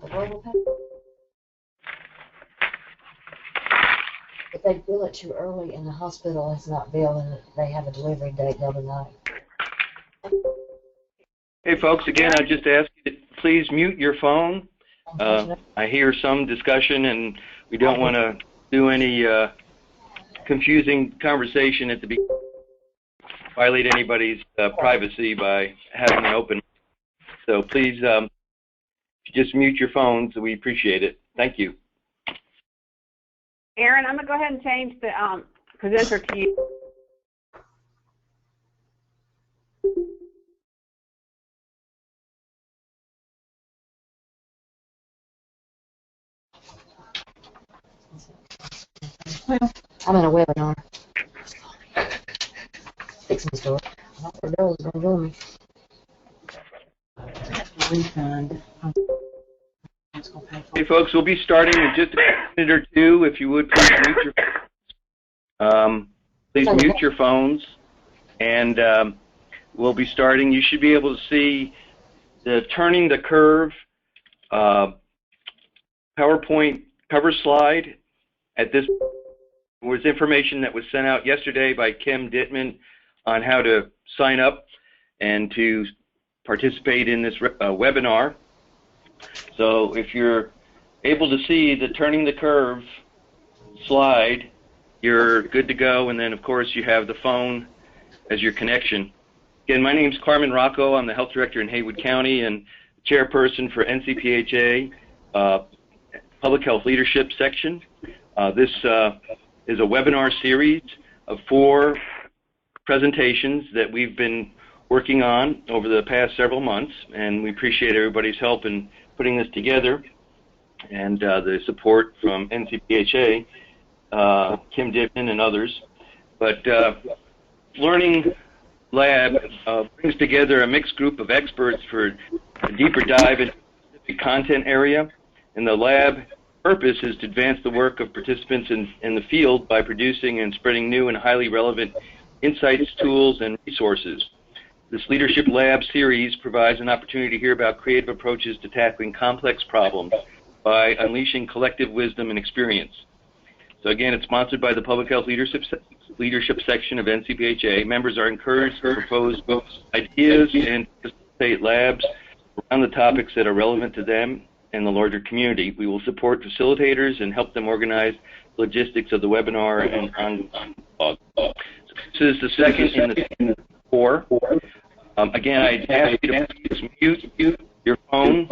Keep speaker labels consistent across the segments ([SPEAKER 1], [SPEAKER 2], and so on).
[SPEAKER 1] the global pay. If they bill it too early and the hospital is not billing, they have a delivery date the other night.
[SPEAKER 2] Hey folks, again, I just ask you to please mute your phone. I hear some discussion and we don't want to do any confusing conversation at the beginning, violate anybody's privacy by having an open. So please just mute your phones. We appreciate it. Thank you.
[SPEAKER 3] Aaron, I'm going to go ahead and change the presenter to you.
[SPEAKER 1] Well, I'm in a webinar. Fix my store. I hope the girls are going to join me. Refund.
[SPEAKER 2] Hey folks, we'll be starting in just a minute or two. If you would, please mute your phones, and we'll be starting. You should be able to see the Turning the Curve PowerPoint cover slide. At this was information that was sent out yesterday by Kim Dittman on how to sign up and to participate in this webinar. So if you're able to see the Turning the Curve slide, you're good to go. And then, of course, you have the phone as your connection. Again, my name is Carmen Rocco. I'm the Health Director in Haywood County and Chairperson for NCPHA Public Health Leadership Section. This is a webinar series of 4 presentations that we've been working on over the past several months, and we appreciate everybody's help in putting this together and the support from NCPHA, Kim Dittman, and others. But Learning Lab brings together a mixed group of experts for a deeper dive into the content area, and the lab purpose is to advance the work of participants in the field by producing and spreading new and highly relevant insights, tools, and resources. This Leadership Lab series provides an opportunity to hear about creative approaches to tackling complex problems by unleashing collective wisdom and experience. So again, it's sponsored by the Public Health Leadership Section of NCPHA. Members are encouraged to propose both ideas and facilitate labs around the topics that are relevant to them and the larger community. We will support facilitators and help them organize logistics of the webinar and on blog. So this is the second in the 4. Again, I ask you to please mute your phone.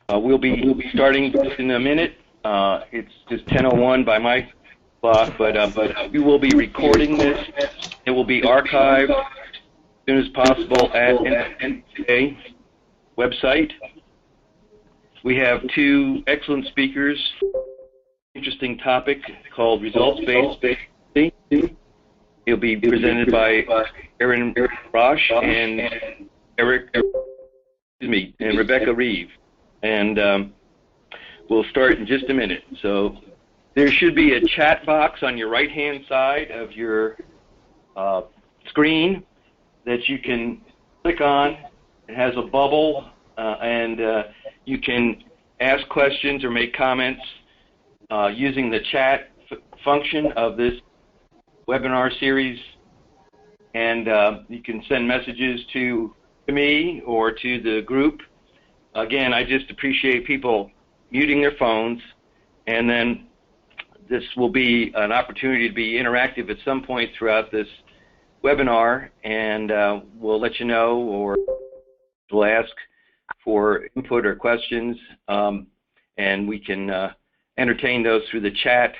[SPEAKER 2] We'll be starting just in a minute. It's just 10:01 by my clock, but we will be recording this. It will be archived as soon as possible at NCPHA website. We have 2 excellent speakers. Interesting topic called results-based. It'll be presented by Aaron Rosh and Rebecca Reeve. And we'll start in just a minute. So there should be a chat box on your right-hand side of your screen that you can click on. It has a bubble, and you can ask questions or make comments using the chat function of this webinar series, and you can send messages to me or to the group. Again, I just appreciate people muting their phones, and then this will be an opportunity to be interactive at some point throughout this webinar, and we'll let you know, or we'll ask for input or questions, and we can entertain those through the chat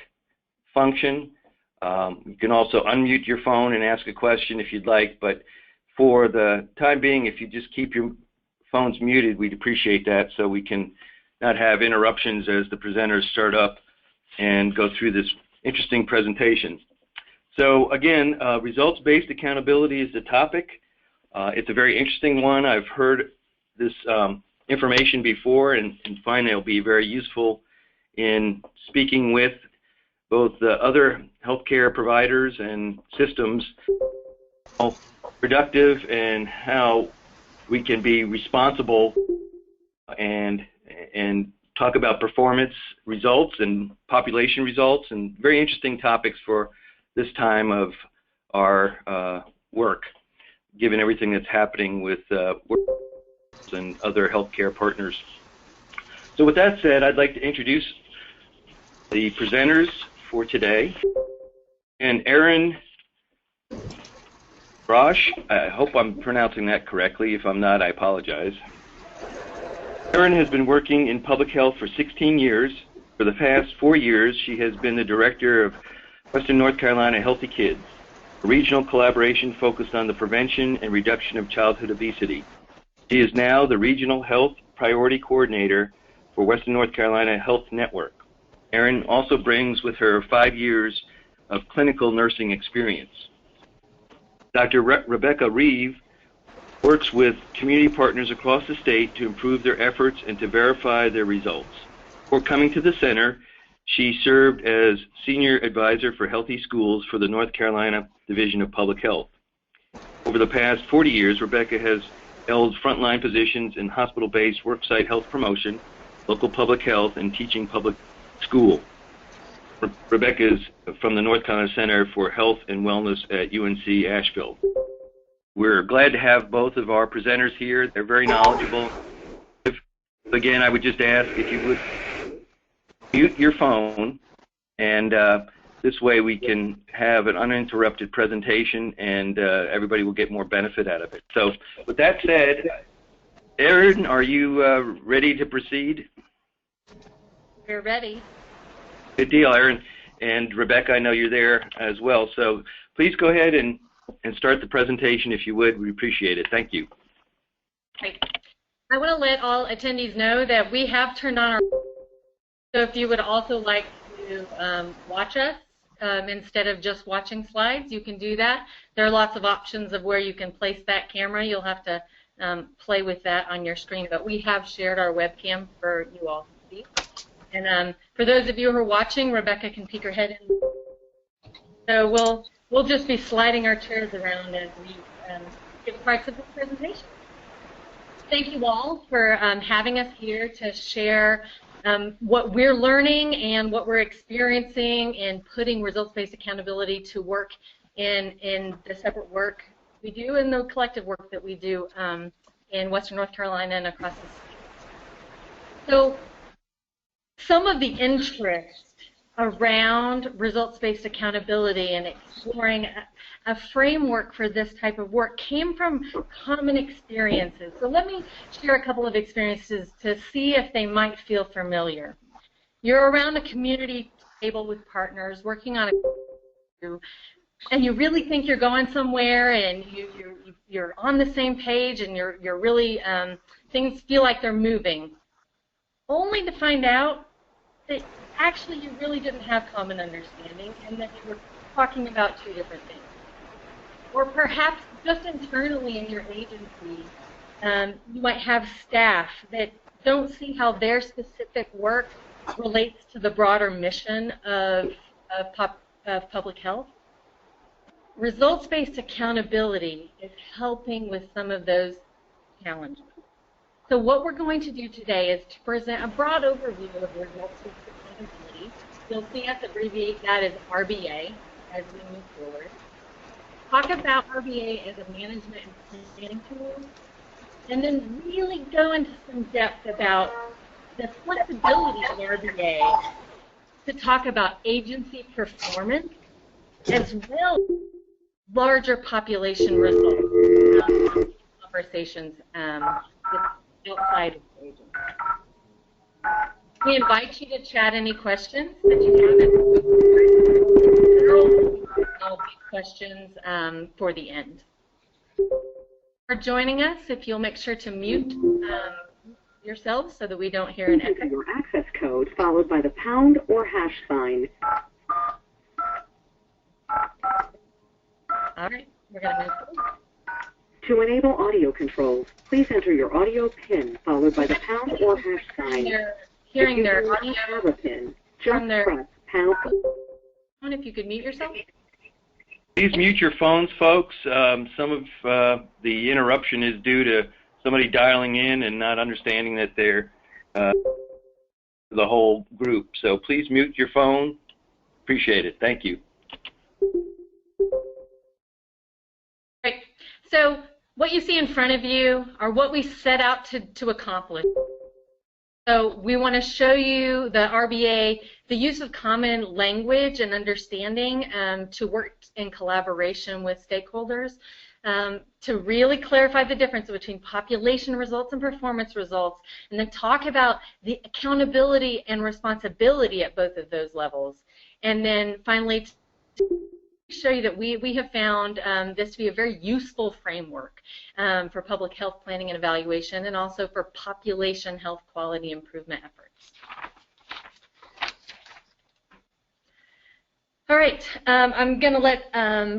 [SPEAKER 2] function. You can also unmute your phone and ask a question if you'd like, but for the time being, if you just keep your phones muted, we'd appreciate that so we can not have interruptions as the presenters start up and go through this interesting presentation. So again, results-based accountability is the topic. It's a very interesting one. I've heard this information before and find it'll be very useful in speaking with both the other healthcare providers and systems, how productive and how we can be responsible and talk about performance results and population results, and very interesting topics for this time of our work, given everything that's happening with and other healthcare partners. So with that said, I'd like to introduce the presenters for today. And Erin Brosh, I hope I'm pronouncing that correctly. If I'm not, I apologize. Erin has been working in public health for 16 years. For the past 4 years, she has been the director of Western North Carolina Healthy Kids, a regional collaboration focused on the prevention and reduction of childhood obesity. She is now the Regional Health Priority Coordinator for Western North Carolina Health Network. Erin also brings with her 5 years of clinical nursing experience. Dr. Rebecca Reeve works with community partners across the state to improve their efforts and to verify their results. Before coming to the center, she served as Senior Advisor for Healthy Schools for the North Carolina Division of Public Health. Over the past 40 years, Rebecca has held frontline positions in hospital-based worksite health promotion, local public health, and teaching public school. Rebecca is from the North Carolina Center for Health and Wellness at UNC Asheville. We're glad to have both of our presenters here. They're very knowledgeable. Again, I would just ask if you would mute your phone, and this way we can have an uninterrupted presentation, and everybody will get more benefit out of it. So with that said, Erin, are you ready to proceed?
[SPEAKER 4] We're ready.
[SPEAKER 2] Good deal, Erin. And Rebecca, I know you're there as well. So please go ahead and start the presentation if you would. We appreciate it. Thank you.
[SPEAKER 4] Great. I want to let all attendees know that we have turned on our, so if you would also like to watch us instead of just watching slides, you can do that. There are lots of options of where you can place that camera. You'll have to play with that on your screen, but we have shared our webcam for you all to see. And for those of you who are watching, Rebecca can peek her head in. So we'll just be sliding our chairs around as we give parts of this presentation. Thank you all for having us here to share what we're learning and what we're experiencing in putting results-based accountability to work in the separate work we do and the collective work that we do in Western North Carolina and across the state. So some of the interest around results-based accountability and exploring a framework for this type of work came from common experiences. So let me share a couple of experiences to see if they might feel familiar. You're around a community table with partners working on a, and you really think you're going somewhere, and you're on the same page, and you're really things feel like they're moving, only to find out that actually you really didn't have common understanding and that you were talking about two different things. Or perhaps just internally in your agency, you might have staff that don't see how their specific work relates to the broader mission of public health. Results-based accountability is helping with some of those challenges. So what we're going to do today is to present a broad overview of results-based accountability. You'll see us abbreviate that as RBA as we move forward. Talk about RBA as a management and planning tool, and then really go into some depth about the flexibility of RBA to talk about agency performance as well as larger population results, conversations outside of the agency. We invite you to chat any questions that you have. I'll be questions for the end. For joining us, if you'll make sure to mute yourselves so that we don't hear an echo.
[SPEAKER 5] Enter your access code followed by the pound or hash sign.
[SPEAKER 4] All right, we're going to move forward.
[SPEAKER 5] To enable audio controls, please enter your audio PIN followed by the pound or hash sign.
[SPEAKER 4] Hearing their
[SPEAKER 5] If you do not have a PIN, just press pound.
[SPEAKER 4] If you could mute yourself.
[SPEAKER 2] Please mute your phones, folks. Some of the interruption is due to somebody dialing in and not understanding that they're the whole group. So please mute your phone. Appreciate it. Thank you.
[SPEAKER 4] Great. So what you see in front of you are what we set out to accomplish. So we want to show you the RBA, the use of common language and understanding to work in collaboration with stakeholders, to really clarify the difference between population results and performance results, and then talk about the accountability and responsibility at both of those levels. And then finally, show you that we have found this to be a very useful framework for public health planning and evaluation, and also for population health quality improvement efforts. All right, I'm going to let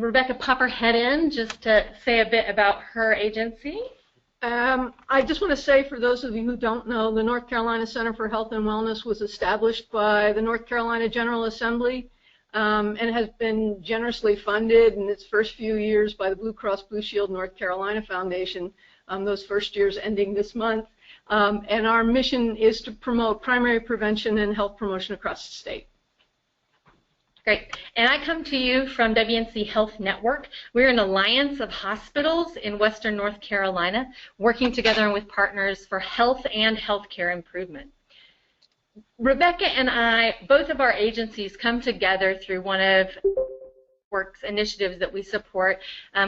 [SPEAKER 4] Rebecca pop her head in just to say a bit about her agency.
[SPEAKER 6] I just want to say, for those of you who don't know, the North Carolina Center for Health and Wellness was established by the North Carolina General Assembly and has been generously funded in its first few years by the Blue Cross Blue Shield North Carolina Foundation, those first years ending this month. And our mission is to promote primary prevention and health promotion across the state.
[SPEAKER 4] Great. And I come to you from WNC Health Network. We're an alliance of hospitals in Western North Carolina working together with partners for health and healthcare improvement. Rebecca and I, both of our agencies, come together through one of Works initiatives that we support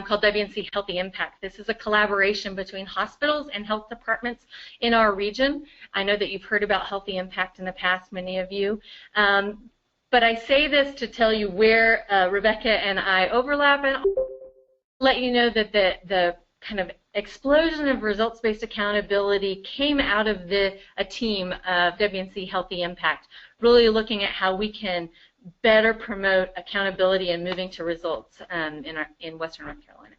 [SPEAKER 4] called WNC Healthy Impact. This is a collaboration between hospitals and health departments in our region. I know that you've heard about Healthy Impact in the past, many of you. But I say this to tell you where Rebecca and I overlap, and let you know that the kind of explosion of results-based accountability came out of a team of WNC Healthy Impact, really looking at how we can better promote accountability and moving to results in Western North Carolina.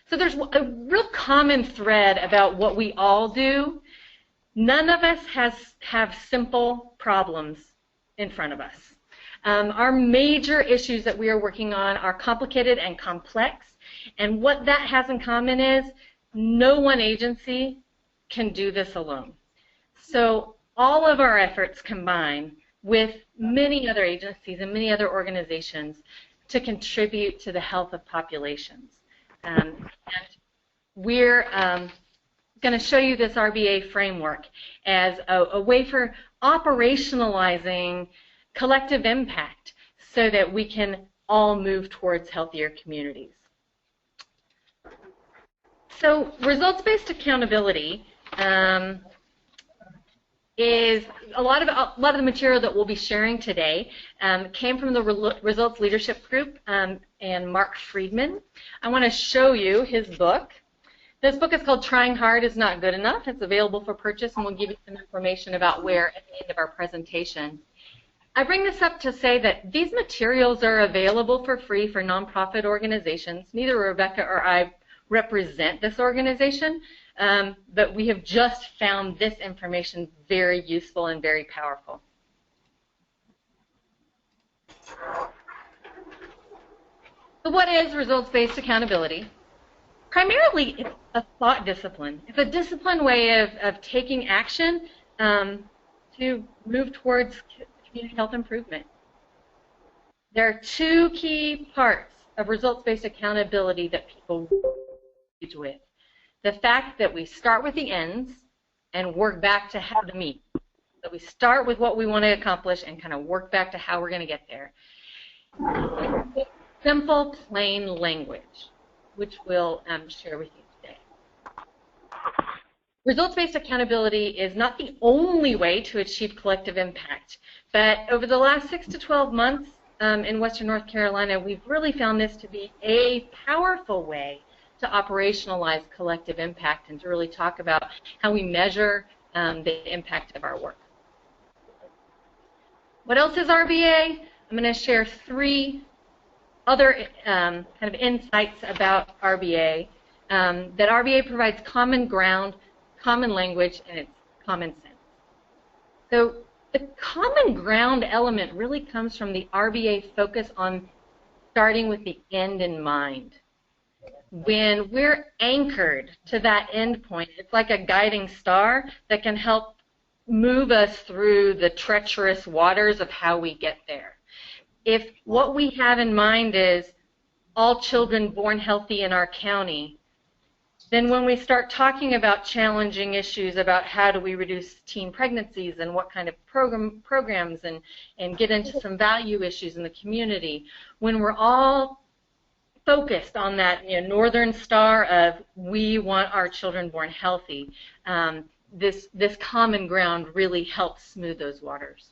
[SPEAKER 4] So there's a real common thread about what we all do. None of us have simple problems in front of us. Our major issues that we are working on are complicated and complex, and what that has in common is no one agency can do this alone. So all of our efforts combine with many other agencies and many other organizations to contribute to the health of populations. And we're going to show you this RBA framework as a way for operationalizing collective impact so that we can all move towards healthier communities. So results-based accountability is a lot of the material that we'll be sharing today came from the Results Leadership Group and Mark Friedman. I want to show you his book. This book is called Trying Hard is Not Good Enough. It's available for purchase, and we'll give you some information about where at the end of our presentation. I bring this up to say that these materials are available for free for nonprofit organizations. Neither Rebecca or I represent this organization, but we have just found this information very useful and very powerful. So what is results-based accountability? Primarily, it's a thought discipline. It's a disciplined way of taking action to move towards community health improvement. There are two key parts of results-based accountability that people engage with. The fact that we start with the ends and work back to how to meet. So we start with what we want to accomplish and kind of work back to how we're going to get there. Simple, plain language, which we'll share with you today. Results-based accountability is not the only way to achieve collective impact, but over the last 6 to 12 months in Western North Carolina, we've really found this to be a powerful way to operationalize collective impact and to really talk about how we measure the impact of our work. What else is RBA? I'm going to share 3 other kind of insights about RBA, that RBA provides common ground, common language, and it's common sense. So the common ground element really comes from the RBA focus on starting with the end in mind. when we're anchored to that end point, it's like a guiding star that can help move us through the treacherous waters of how we get there. If what we have in mind is all children born healthy in our county, then when we start talking about challenging issues about how do we reduce teen pregnancies and what kind of programs and get into some value issues in the community, when we're all focused on that northern star of we want our children born healthy, this common ground really helps smooth those waters.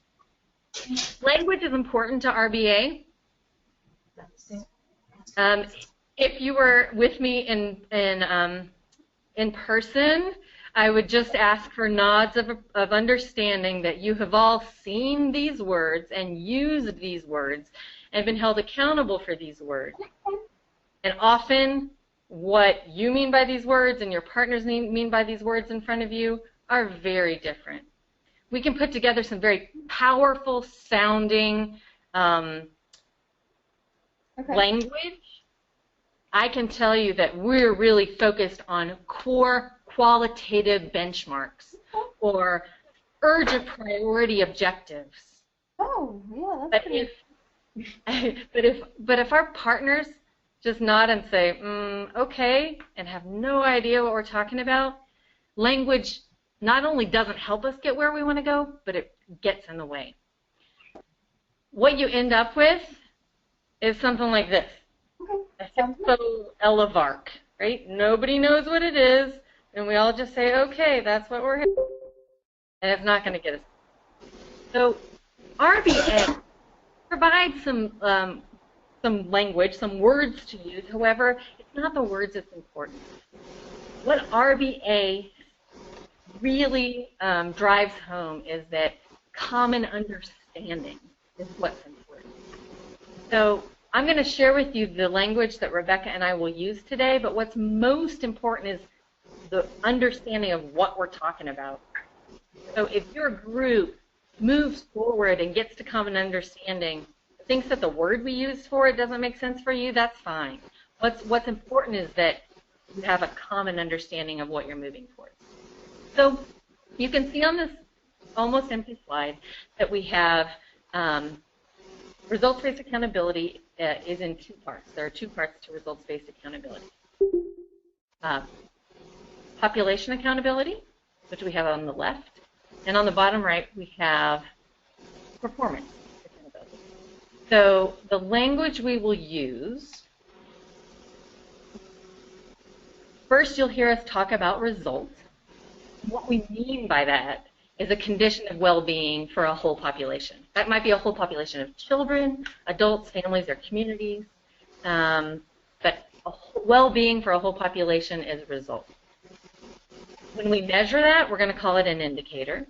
[SPEAKER 4] Language is important to RBA. If you were with me in person, I would just ask for nods of understanding that you have all seen these words and used these words and been held accountable for these words. And often what you mean by these words and your partners mean by these words in front of you are very different. We can put together some very powerful sounding language. I can tell you that we're really focused on core qualitative benchmarks or urgent priority objectives.
[SPEAKER 1] Oh, yeah, that's
[SPEAKER 4] But if our partners just nod and say, okay, and have no idea what we're talking about, language not only doesn't help us get where we want to go, but it gets in the way. What you end up with is something like this. So Elevark, right? Nobody knows what it is, and we all just say, okay, that's what we're here, and it's not going to get us. So RBA provides some language, some words to use. However, it's not the words that's important. What RBA really drives home is that common understanding is what's important. So I'm going to share with you the language that Rebecca and I will use today, but what's most important is the understanding of what we're talking about. So if your group moves forward and gets to common understanding, thinks that the word we used for it doesn't make sense for you, that's fine. What's important is that you have a common understanding of what you're moving towards. So you can see on this almost empty slide that we have results-based accountability is in two parts. There are two parts to results-based accountability. Population accountability, which we have on the left, and on the bottom right we have performance accountability. So the language we will use, first you'll hear us talk about results. What we mean by that is a condition of well-being for a whole population. That might be a whole population of children, adults, families, or communities, but well-being for a whole population is a result. When we measure that, we're going to call it an indicator.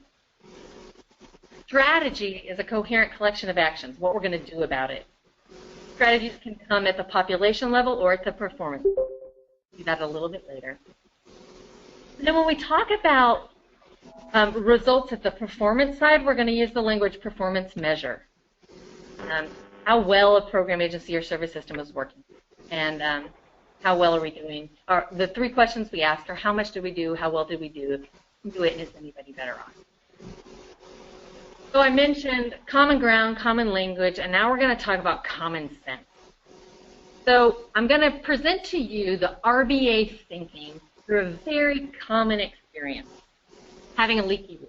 [SPEAKER 4] Strategy is a coherent collection of actions, what we're going to do about it. Strategies can come at the population level or at the performance level. We'll do that a little bit later. And then when we talk about results at the performance side, we're going to use the language performance measure. How well a program, agency, or service system is working, and how well are we doing. The three questions we asked are how much did we do, how well did we do it, and is anybody better off? So I mentioned common ground, common language, and now we're going to talk about common sense. So I'm going to present to you the RBA thinking through a very common experience, having a leaky roof.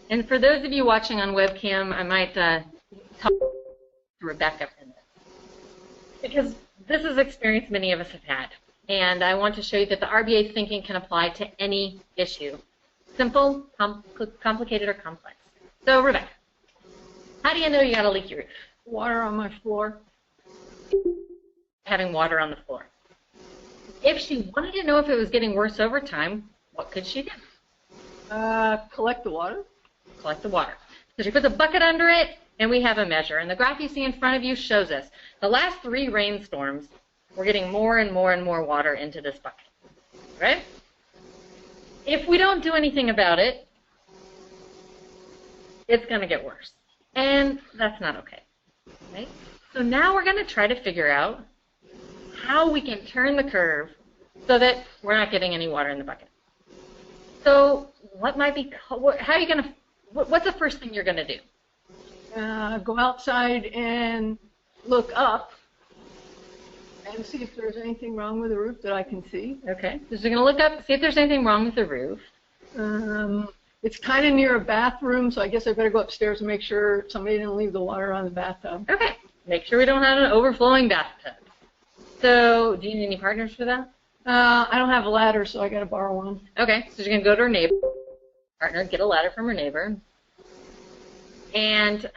[SPEAKER 4] And for those of you watching on webcam, I might talk to Rebecca for this, because this is an experience many of us have had. And I want to show you that the RBA thinking can apply to any issue, simple, complicated, or complex. So Rebecca, how do you know you got a leaky roof?
[SPEAKER 6] Water on my floor.
[SPEAKER 4] Having water on the floor. If she wanted to know if it was getting worse over time, what could she do?
[SPEAKER 6] Collect the water.
[SPEAKER 4] Collect the water. So she puts a bucket under it, and we have a measure. And the graph you see in front of you shows us the last 3 rainstorms, we're getting more and more and more water into this bucket, right? If we don't do anything about it, it's going to get worse. And that's not okay, right? So now we're going to try to figure out how we can turn the curve so that we're not getting any water in the bucket. So what might be, how are you going to, what's the first thing you're going to do?
[SPEAKER 6] Go outside and look up and see if there's anything wrong with the roof that I can see.
[SPEAKER 4] Okay, so you're going to look up, see if there's anything wrong with the roof.
[SPEAKER 6] It's kind of near a bathroom, so I guess I better go upstairs and make sure somebody didn't leave the water on the bathtub.
[SPEAKER 4] Okay, make sure we don't have an overflowing bathtub. So do you need any partners for that?
[SPEAKER 6] I don't have a ladder, so I got to borrow one.
[SPEAKER 4] Okay, so you're going to go to her neighbor, partner, get a ladder from her neighbor. And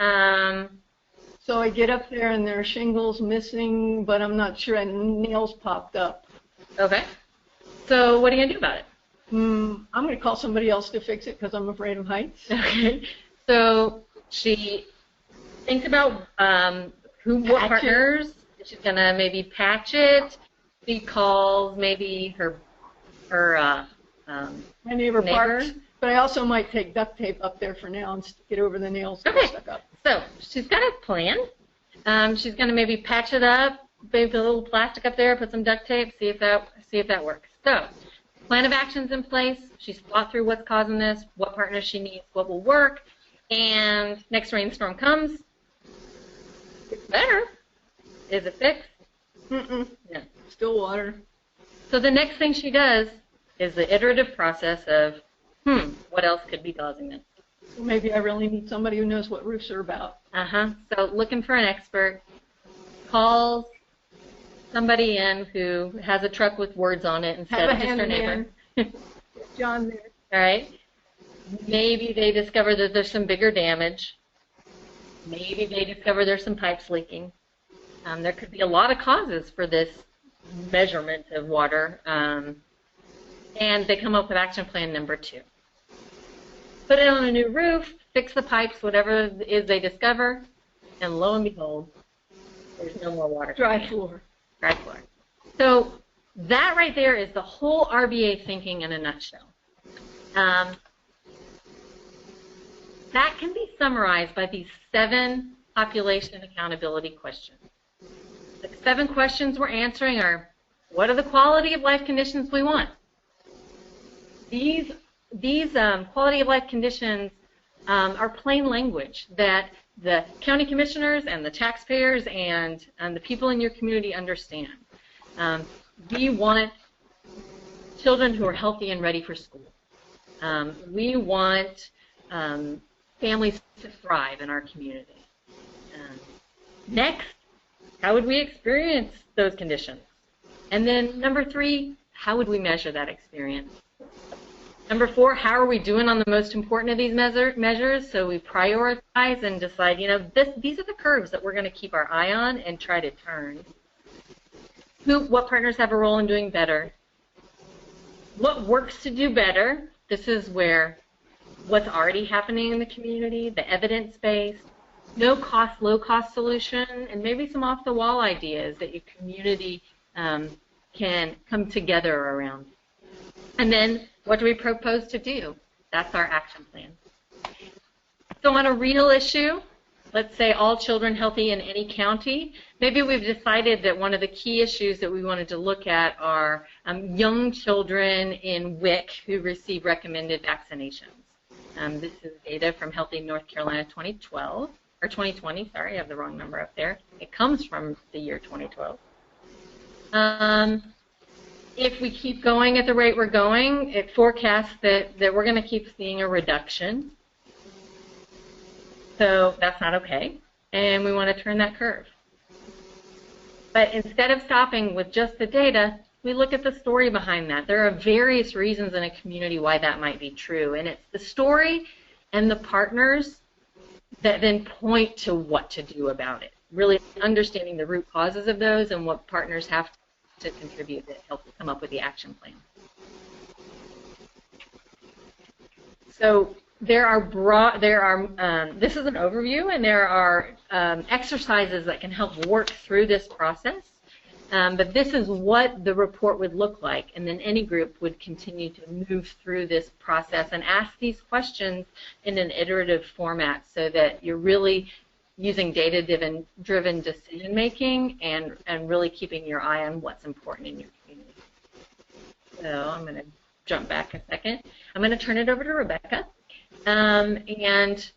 [SPEAKER 6] so I get up there and there are shingles missing, but I'm not sure, and nails popped up.
[SPEAKER 4] okay, so what are you going to do about it?
[SPEAKER 6] I'm going to call somebody else to fix it because I'm afraid of heights.
[SPEAKER 4] Okay, so she thinks about what
[SPEAKER 6] Patch it.
[SPEAKER 4] partners. She's going to maybe patch it. She calls maybe her
[SPEAKER 6] My neighbor parks, but I also might take duct tape up there for now and stick it over the nails that are
[SPEAKER 4] Okay.
[SPEAKER 6] stuck up.
[SPEAKER 4] So she's got a plan. She's going to maybe patch it up, maybe a little plastic up there, put some duct tape, see if that works. So plan of action's in place. She's thought through what's causing this, what partners she needs, what will work, and next rainstorm comes. It's better. Is it fixed?
[SPEAKER 6] Mm-mm.
[SPEAKER 4] No.
[SPEAKER 6] Still water.
[SPEAKER 4] So the next thing she does is the iterative process of, what else could be causing this?
[SPEAKER 6] So maybe I really need somebody who knows what roofs are about.
[SPEAKER 4] So looking for an expert, calls somebody in who has a truck with words on it instead
[SPEAKER 6] Have a
[SPEAKER 4] of just her
[SPEAKER 6] handyman.
[SPEAKER 4] neighbor.
[SPEAKER 6] John there.
[SPEAKER 4] All right. Maybe they discover that there's some bigger damage. Maybe they discover there's some pipes leaking. There could be a lot of causes for this measurement of water. And they come up with action plan number 2. Put it on a new roof, fix the pipes, whatever it is they discover, and lo and behold, there's no more water.
[SPEAKER 6] Dry floor.
[SPEAKER 4] Dry floor. So that right there is the whole RBA thinking in a nutshell. That can be summarized by these 7 population accountability questions. The 7 questions we're answering are, what are the quality of life conditions we want? These quality of life conditions are plain language that the county commissioners and the taxpayers and the people in your community understand. We want children who are healthy and ready for school. We want families to thrive in our community. Next, how would we experience those conditions? And then number 3, how would we measure that experience? Number 4, how are we doing on the most important of these measures? So we prioritize and decide, these are the curves that we're going to keep our eye on and try to turn. What partners have a role in doing better? What works to do better? This is where what's already happening in the community, the evidence-based, no-cost, low-cost solution, and maybe some off-the-wall ideas that your community can come together around. And then what do we propose to do? That's our action plan. So on a real issue, let's say all children healthy in any county, maybe we've decided that one of the key issues that we wanted to look at are young children in WIC who receive recommended vaccinations. This is data from Healthy North Carolina 2012, or 2020, sorry, I have the wrong number up there. It comes from the year 2012. If we keep going at the rate we're going, it forecasts that we're going to keep seeing a reduction. So that's not okay, and we want to turn that curve. But instead of stopping with just the data, we look at the story behind that. There are various reasons in a community why that might be true, and it's the story and the partners that then point to what to do about it, really understanding the root causes of those and what partners have to contribute that help come up with the action plan. So this is an overview, and there are exercises that can help work through this process. But this is what the report would look like, and then any group would continue to move through this process and ask these questions in an iterative format so that you're really using data-driven decision-making and really keeping your eye on what's important in your community. So I'm going to jump back a second. I'm going to turn it over to Rebecca. And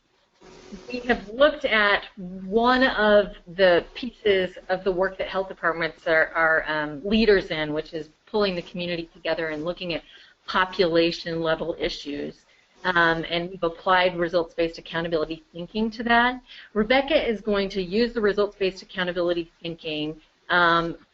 [SPEAKER 4] we have looked at one of the pieces of the work that health departments are leaders in, which is pulling the community together and looking at population-level issues. And we've applied results-based accountability thinking to that. Rebecca is going to use the results-based accountability thinking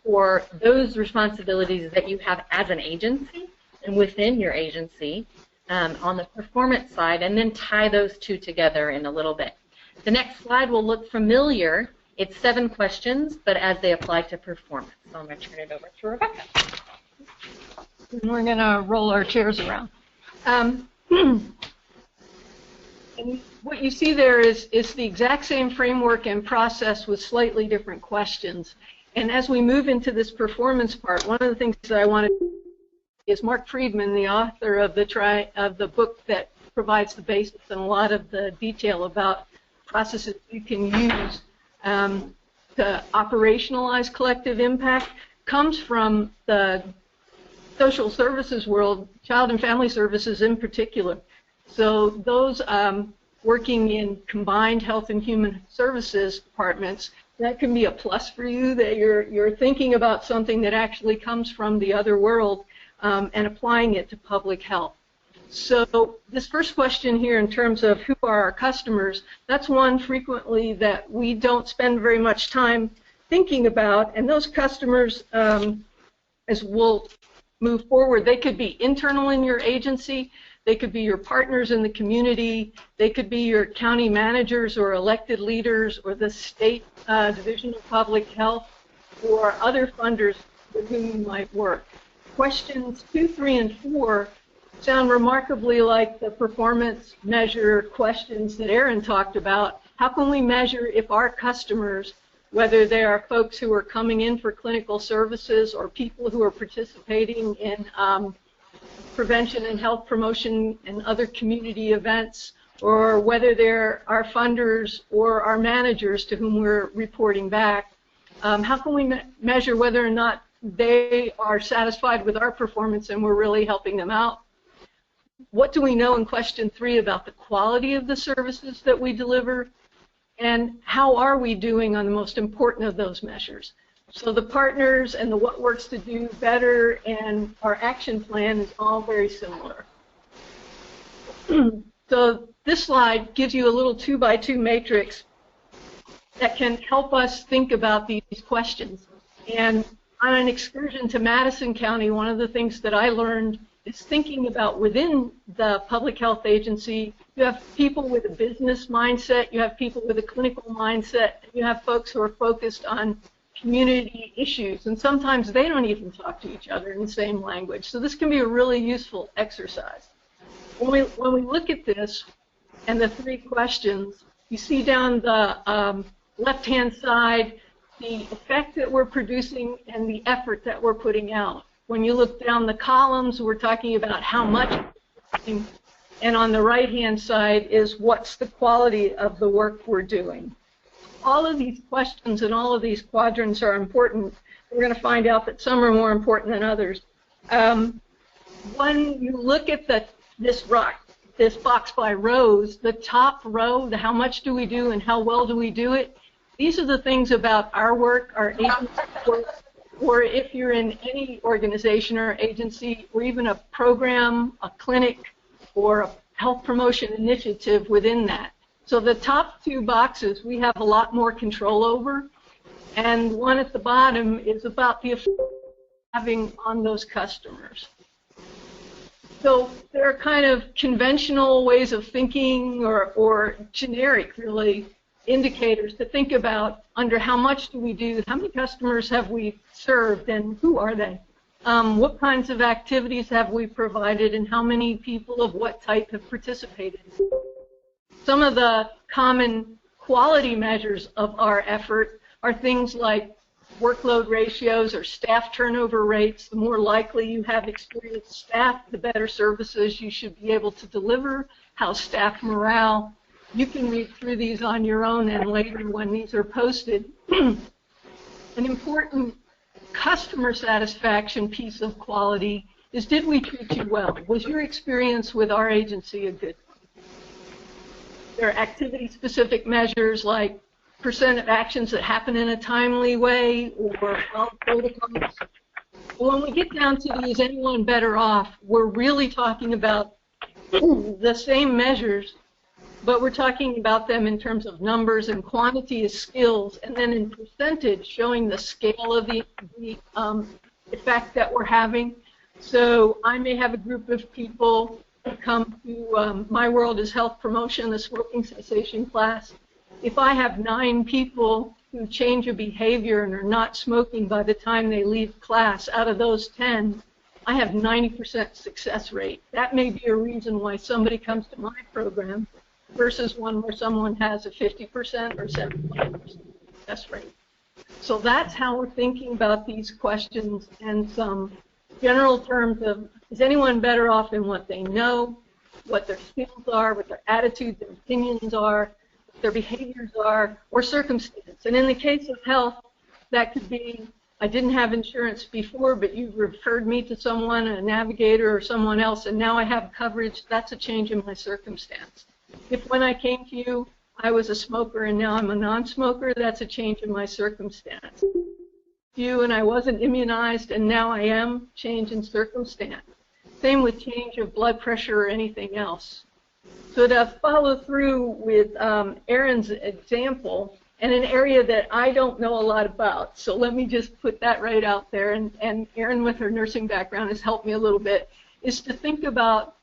[SPEAKER 4] for those responsibilities that you have as an agency and within your agency on the performance side, and then tie those two together in a little bit. The next slide will look familiar. It's 7 questions, but as they apply to performance. So I'm going to turn it over to Rebecca.
[SPEAKER 6] And we're going to roll our chairs around. And what you see there is the exact same framework and process with slightly different questions. And as we move into this performance part, one of the things that I wanted is Mark Friedman, the author of the book that provides the basis and a lot of the detail about processes you can use to operationalize collective impact, comes from the social services world, child and family services in particular. So those working in combined health and human services departments, that can be a plus for you, that you're thinking about something that actually comes from the other world and applying it to public health. So this first question here in terms of who are our customers, that's one frequently that we don't spend very much time thinking about. And those customers, as we'll move forward, they could be internal in your agency, they could be your partners in the community, they could be your county managers or elected leaders or the state division of public health or other funders with whom you might work. Questions 2, 3, and 4 sound remarkably like the performance measure questions that Aaron talked about. How can we measure if our customers, whether they are folks who are coming in for clinical services or people who are participating in prevention and health promotion and other community events, or whether they're our funders or our managers to whom we're reporting back, how can we measure whether or not they are satisfied with our performance and we're really helping them out? What do we know in question 3 about the quality of the services that we deliver? And how are we doing on the most important of those measures? So the partners and the what works to do better and our action plan is all very similar. So this slide gives you a little 2x2 matrix that can help us think about these questions. And on an excursion to Madison County, one of the things that I learned is thinking about within the public health agency, you have people with a business mindset, you have people with a clinical mindset, you have folks who are focused on community issues, and sometimes they don't even talk to each other in the same language. So this can be a really useful exercise. When we look at this and the 3 questions, you see down the left-hand side the effect that we're producing and the effort that we're putting out. When you look down the columns, we're talking about how much, and on the right-hand side is what's the quality of the work we're doing. All of these questions and all of these quadrants are important. We're going to find out that some are more important than others. When you look at this box by rows, the top row, the how much do we do and how well do we do it, these are the things about our work, our agency work, or if you're in any organization or agency, or even a program, a clinic, or a health promotion initiative within that. So the top 2 boxes we have a lot more control over, and one at the bottom is about the effect having on those customers. So there are kind of conventional ways of thinking or generic, really, indicators to think about under how much do we do, how many customers have we served, and who are they? What kinds of activities have we provided, and how many people of what type have participated? Some of the common quality measures of our effort are things like workload ratios or staff turnover rates. The more likely you have experienced staff, the better services you should be able to deliver. How's staff morale? You can read through these on your own and later when these are posted. An important customer satisfaction piece of quality is, did we treat you well? Was your experience with our agency a good one? There are activity-specific measures like percent of actions that happen in a timely way or protocols. When we get down to the is anyone better off, we're really talking about the same measures, but we're talking about them in terms of numbers and quantity of skills, and then in percentage showing the scale of the effect that we're having. So I may have a group of people who come to My World is Health Promotion, the smoking cessation class. If I have 9 people who change a behavior and are not smoking by the time they leave class, out of those 10, I have 90% success rate. That may be a reason why somebody comes to my program versus one where someone has a 50% or 75% success rate. So that's how we're thinking about these questions, and some general terms of, is anyone better off in what they know, what their skills are, what their attitudes and opinions are, what their behaviors are, or circumstance. And in the case of health, that could be, I didn't have insurance before, but you referred me to someone, a navigator or someone else, and now I have coverage. That's a change in my circumstance. If when I came to you, I was a smoker and now I'm a non-smoker, that's a change in my circumstance. You and I wasn't immunized and now I am, change in circumstance. Same with change of blood pressure or anything else. So to follow through with Erin's example, and an area that I don't know a lot about, so let me just put that right out there, and Erin with her nursing background has helped me a little bit, is to think about,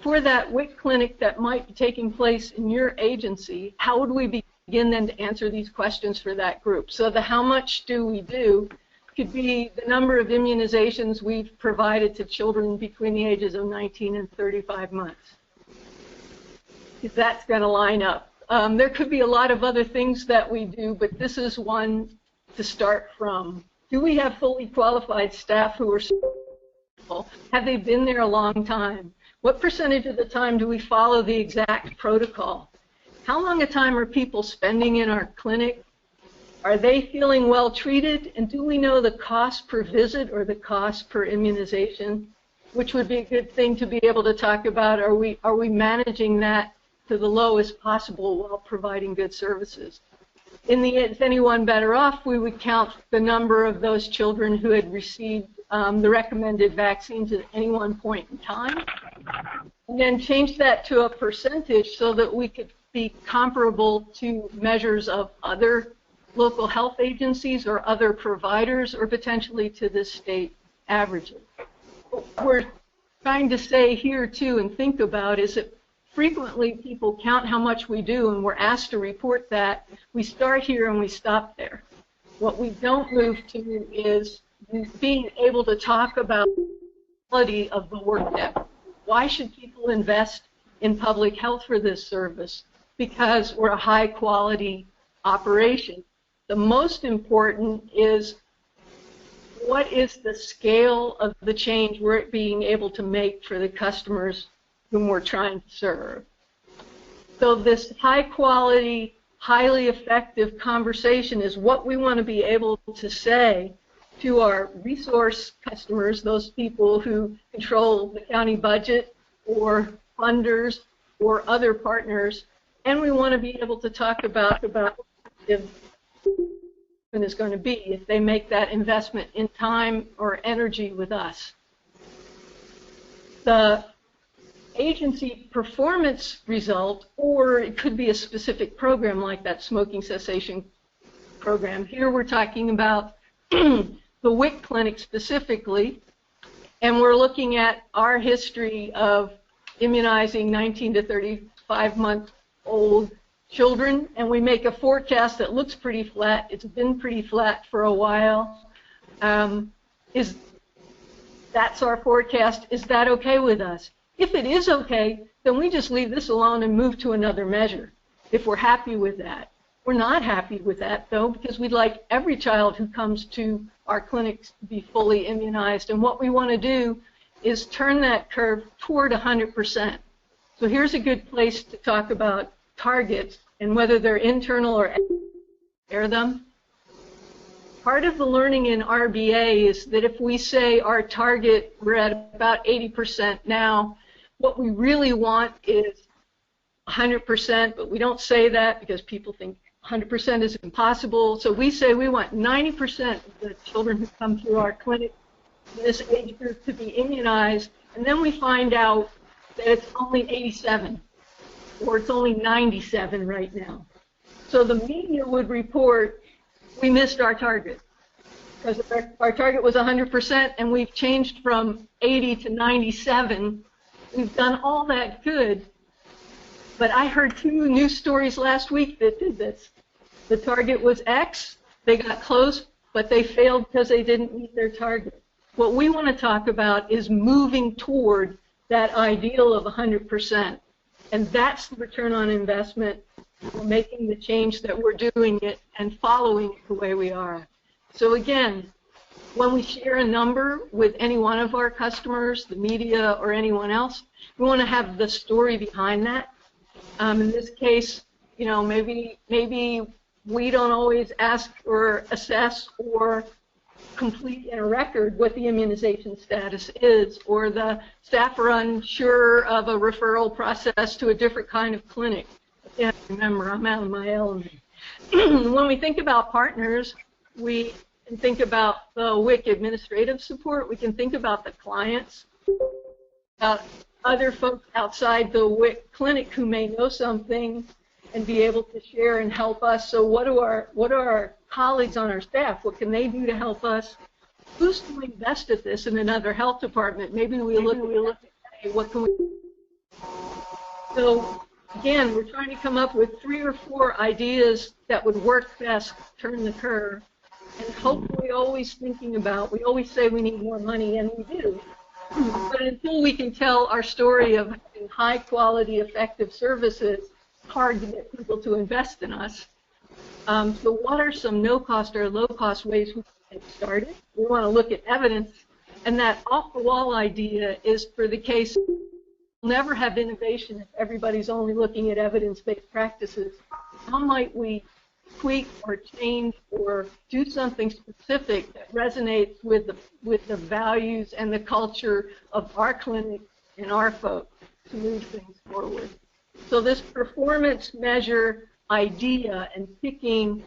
[SPEAKER 6] for that WIC clinic that might be taking place in your agency, how would we begin then to answer these questions for that group? So the how much do we do could be the number of immunizations we've provided to children between the ages of 19 and 35 months. If that's going to line up. There could be a lot of other things that we do, but this is one to start from. Do we have fully qualified staff who are successful? Have they been there a long time? What percentage of the time do we follow the exact protocol? How long a time are people spending in our clinic? Are they feeling well treated? And do we know the cost per visit or the cost per immunization? Which would be a good thing to be able to talk about. Are we managing that to the lowest possible while providing good services? In the Is Anyone Better Off, we would count the number of those children who had received the recommended vaccines at any one point in time, and then change that to a percentage so that we could be comparable to measures of other local health agencies or other providers, or potentially to the state averages. What we're trying to say here too and think about is that frequently people count how much we do and we're asked to report that. We start here and we stop there. What we don't move to is being able to talk about the quality of the work that. Why should people invest in public health for this service? Because we're a high quality operation. The most important is, what is the scale of the change we're being able to make for the customers whom we're trying to serve? So this high quality, highly effective conversation is what we want to be able to say to our resource customers, those people who control the county budget or funders or other partners, and we want to be able to talk about if it is going to be if they make that investment in time or energy with us. The agency performance result, or it could be a specific program like that smoking cessation program. Here we're talking about the WIC clinic specifically, and we're looking at our history of immunizing 19 to 35-month-old children, and we make a forecast that looks pretty flat. It's been pretty flat for a while. That's our forecast. Is that okay with us? If it is okay, then we just leave this alone and move to another measure if we're happy with that. We're not happy with that, though, because we'd like every child who comes to our clinics to be fully immunized, and what we want to do is turn that curve toward 100%. So here's a good place to talk about targets and whether they're internal or external them. Part of the learning in RBA is that if we say our target, we're at about 80% now, what we really want is 100%, but we don't say that because people think 100% is impossible. So we say we want 90% of the children who come through our clinic in this age group to be immunized, and then we find out that it's only 87, or it's only 97 right now. So the media would report we missed our target, because our target was 100%, and we've changed from 80 to 97. We've done all that good, but I heard 2 news stories last week that did this. The target was X, they got close, but they failed because they didn't meet their target. What we want to talk about is moving toward that ideal of 100%, and that's the return on investment for making the change that we're doing it and following it the way we are. So again, when we share a number with any one of our customers, the media or anyone else, we want to have the story behind that. In this case, you know, maybe we don't always ask or assess or complete in a record what the immunization status is, or the staff are unsure of a referral process to a different kind of clinic. Yeah, remember, I'm out of my element. When we think about partners, we can think about the WIC administrative support. We can think about the clients, about other folks outside the WIC clinic who may know something and be able to share and help us. So what do our colleagues on our staff, what can they do to help us? Who's doing best at this in another health department? Maybe we look at, hey, what can we do? So again, we're trying to come up with 3 or 4 ideas that would work best, turn the curve, and hopefully always thinking about, we always say we need more money, and we do. But until we can tell our story of having high quality, effective services, it's hard to get people to invest in us. So what are some no-cost or low-cost ways we can get started? We want to look at evidence, and that off-the-wall idea is for the case we'll never have innovation if everybody's only looking at evidence-based practices. How might we tweak or change or do something specific that resonates with the values and the culture of our clinic and our folks to move things forward? So this performance measure idea and picking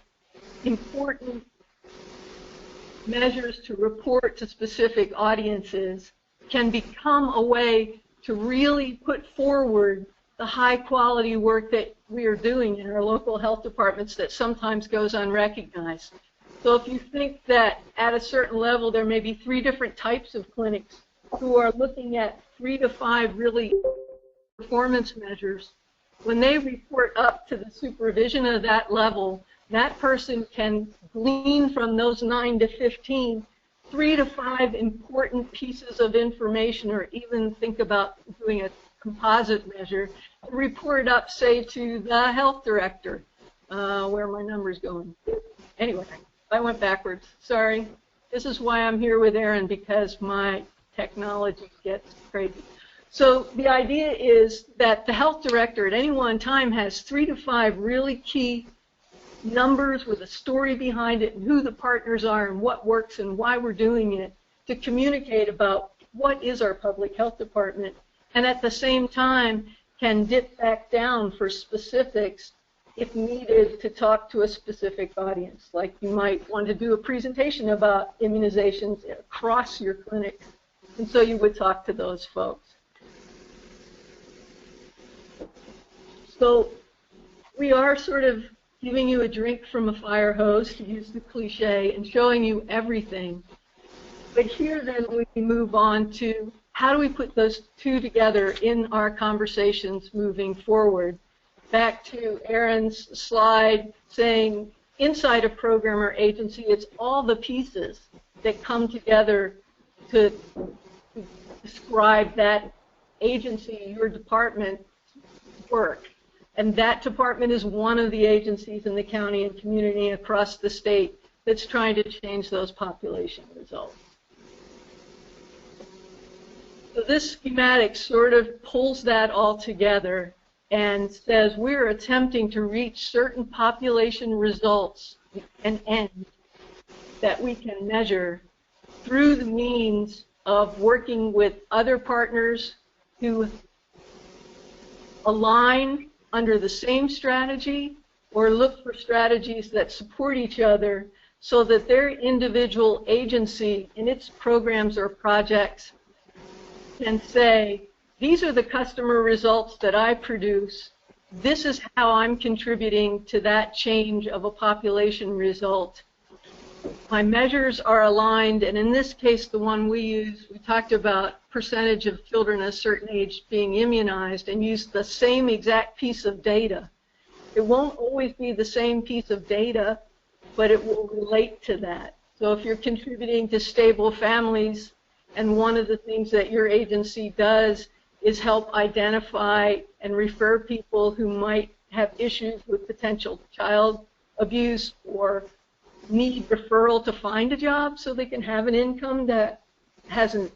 [SPEAKER 6] important measures to report to specific audiences can become a way to really put forward the high-quality work that we are doing in our local health departments that sometimes goes unrecognized. So if you think that at a certain level there may be 3 different types of clinics who are looking at 3 to 5 really performance measures, when they report up to the supervision of that level, that person can glean from those 9 to 15 3 to 5 important pieces of information, or even think about doing a composite measure, and report up, say, to the health director. Where are my numbers going? Anyway, I went backwards. Sorry. This is why I'm here with Erin, because my technology gets crazy. So the idea is that the health director at any one time has 3 to 5 really key numbers with a story behind it and who the partners are and what works and why we're doing it to communicate about what is our public health department, and at the same time can dip back down for specifics if needed to talk to a specific audience. Like you might want to do a presentation about immunizations across your clinic, and so you would talk to those folks. So we are sort of giving you a drink from a fire hose, to use the cliche, and showing you everything. But here then we move on to how do we put those 2 together in our conversations moving forward. Back to Erin's slide saying inside a program or agency, it's all the pieces that come together to describe that agency, your department work. And that department is one of the agencies in the county and community across the state that's trying to change those population results. So this schematic sort of pulls that all together and says we're attempting to reach certain population results and ends that we can measure through the means of working with other partners who align under the same strategy or look for strategies that support each other so that their individual agency in its programs or projects can say, these are the customer results that I produce. This is how I'm contributing to that change of a population result. My measures are aligned, and in this case, the one we use, we talked about percentage of children at a certain age being immunized and used the same exact piece of data. It won't always be the same piece of data, but it will relate to that. So if you're contributing to stable families, and one of the things that your agency does is help identify and refer people who might have issues with potential child abuse or need referral to find a job so they can have an income that has a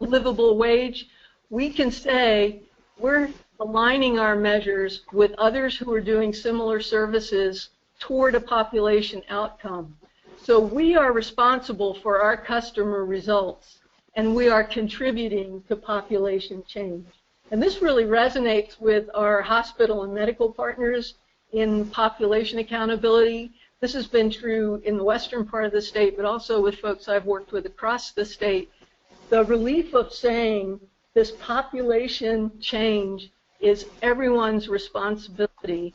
[SPEAKER 6] livable wage, we can say we're aligning our measures with others who are doing similar services toward a population outcome. So we are responsible for our customer results, and we are contributing to population change. And this really resonates with our hospital and medical partners in population accountability. This has been true in the western part of the state, but also with folks I've worked with across the state. The relief of saying this population change is everyone's responsibility,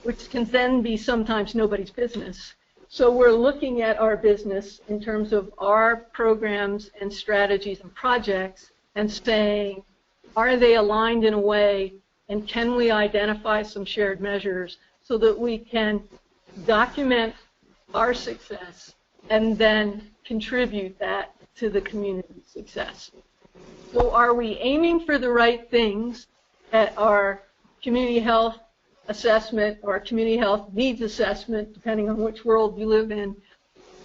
[SPEAKER 6] which can then be sometimes nobody's business. So we're looking at our business in terms of our programs and strategies and projects and saying, are they aligned in a way, and can we identify some shared measures so that we can document our success and then contribute that to the community's success. So are we aiming for the right things at our community health assessment or community health needs assessment, depending on which world you live in?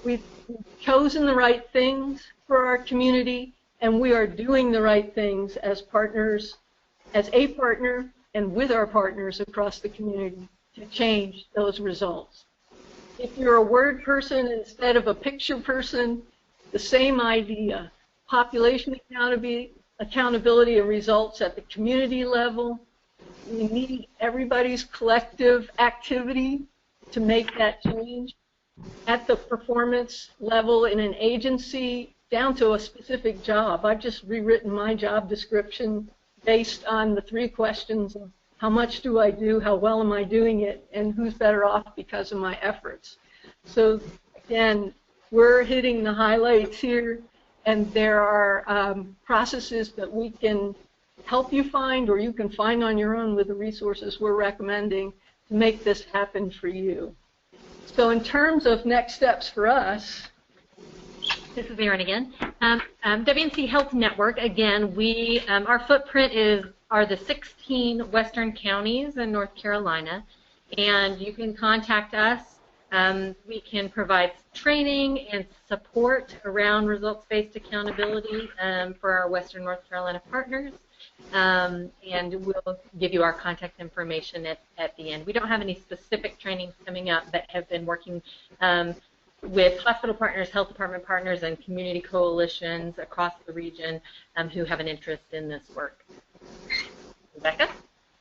[SPEAKER 6] We've chosen the right things for our community, and we are doing the right things as partners, as a partner, and with our partners across the community to change those results. If you're a word person instead of a picture person, the same idea. Population accountability and results at the community level. We need everybody's collective activity to make that change. At the performance level in an agency, down to a specific job. I've just rewritten my job description based on the 3 questions of how much do I do, how well am I doing it, and who's better off because of my efforts. So again, we're hitting the highlights here, and there are processes that we can help you find or you can find on your own with the resources we're recommending to make this happen for you. So in terms of next steps for us,
[SPEAKER 4] this is Erin again. WNC Health Network, again, our footprint are the 16 western counties in North Carolina, and you can contact us. We can provide training and support around results-based accountability for our western North Carolina partners, and we'll give you our contact information at the end. We don't have any specific trainings coming up, but have been working with hospital partners, health department partners, and community coalitions across the region who have an interest in this work. Rebecca?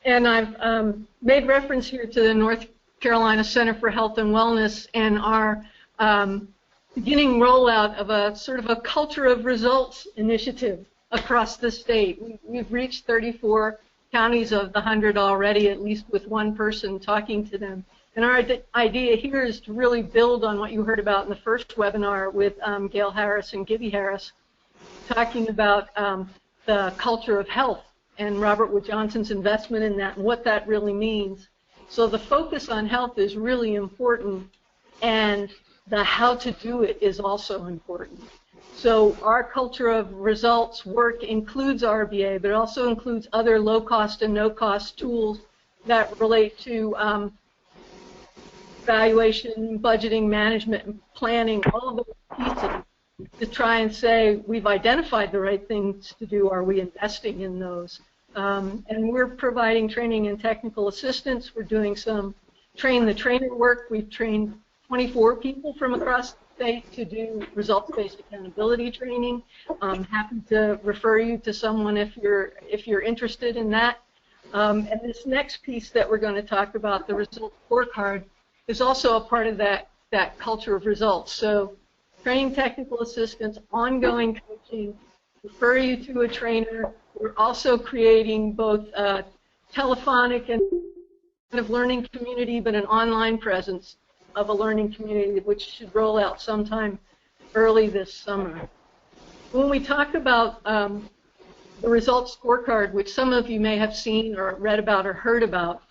[SPEAKER 6] And I've made reference here to the North Carolina Center for Health and Wellness and our beginning rollout of a sort of a culture of results initiative across the state. We've reached 34 counties of the 100 already, at least with one person talking to them. And our idea here is to really build on what you heard about in the first webinar with Gail Harris and Gibby Harris, talking about the culture of health and Robert Wood Johnson's investment in that and what that really means. So the focus on health is really important, and the how to do it is also important. So our culture of results work includes RBA, but it also includes other low-cost and no-cost tools that relate to evaluation, budgeting, management, and planning, all of those pieces to try and say we've identified the right things to do. Are we investing in those? And we're providing training and technical assistance. We're doing some train-the-trainer work. We've trained 24 people from across the state to do results-based accountability training. I'm happy to refer you to someone if you're interested in that. And this next piece that we're going to talk about, the results scorecard, is also a part of that culture of results. So training technical assistance, ongoing coaching, refer you to a trainer. We're also creating both a telephonic and kind of learning community, but an online presence of a learning community, which should roll out sometime early this summer. When we talk about the results scorecard, which some of you may have seen or read about or heard about,